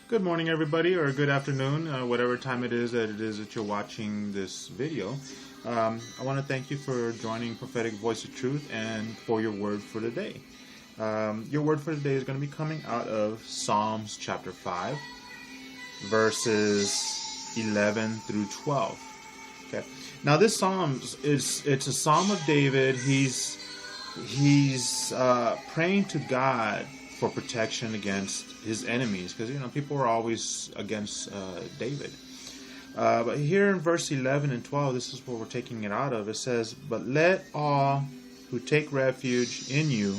Good morning, everybody, or good afternoon, whatever time it is that you're watching this video. I want to thank you for joining Prophetic Voice of Truth and for your word for today. Your word for today is going to be coming out of Psalms chapter 5, verses 11 through 12. Okay. Now, this psalm it's a psalm of David. He's praying to God for protection against his enemies, because people are always against David. But here in verse 11 and 12, this is where we're taking it out of. It says, "But let all who take refuge in you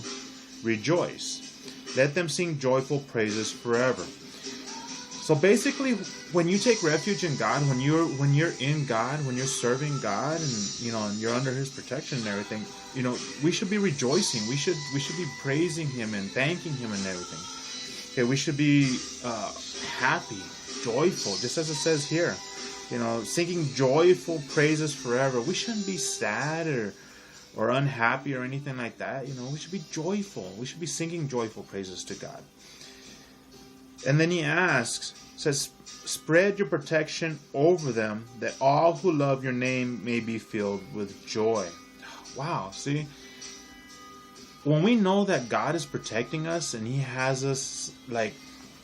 rejoice. Let them sing joyful praises forever." So basically, when you take refuge in God, when you're in God, when you're serving God, and you're under His protection and everything, we should be rejoicing. We should be praising Him and thanking Him and everything. Okay, we should be happy, joyful, just as it says here. Singing joyful praises forever. We shouldn't be sad or unhappy or anything like that. We should be joyful. We should be singing joyful praises to God. And then he says, "Spread your protection over them, that all who love your name may be filled with joy." Wow, see? When we know that God is protecting us and He has us like,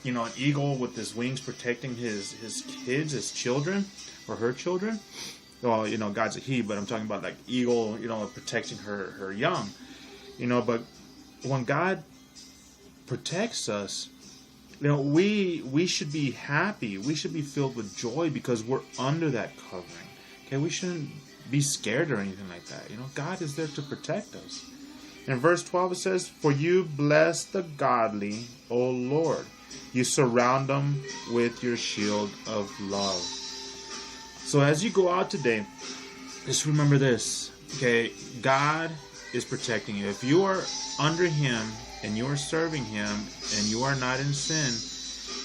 an eagle with his wings protecting his kids, his children, or her children. Well, God's a He, but I'm talking about like eagle, protecting her young. But when God protects us, we should be happy. We should be filled with joy because we're under that covering. Okay, we shouldn't be scared or anything like that. God is there to protect us. In verse 12 it says, "For you bless the godly, O Lord. You surround them with your shield of love." So as you go out today, just remember this. Okay, God is protecting you. If you are under Him and you are serving Him and you are not in sin,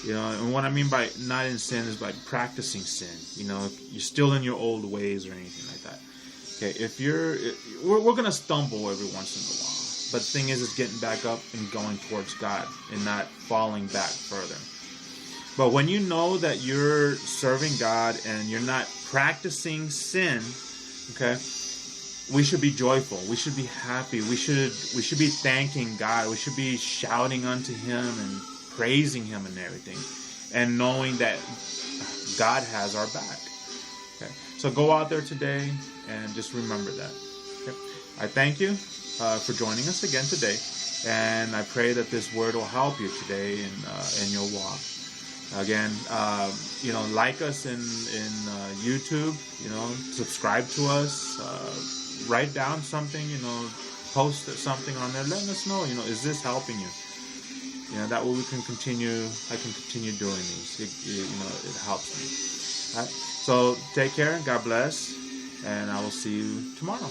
and what I mean by not in sin is by practicing sin. If you're still in your old ways or anything like that. Okay, we're going to stumble every once in a while. But the thing is getting back up and going towards God and not falling back further. But when you know that you're serving God and you're not practicing sin, okay, we should be joyful. We should be happy. We should be thanking God. We should be shouting unto Him and praising Him and everything, and knowing that God has our back. Okay, so go out there today and just remember that. Okay? I thank you for joining us again today, and I pray that this word will help you today in your walk. Again, like us in YouTube. Subscribe to us. Write down something. Post something on there. Letting us know. Is this helping you? That way we can continue. I can continue doing these. It helps me. All right. So take care. God bless, and I will see you tomorrow.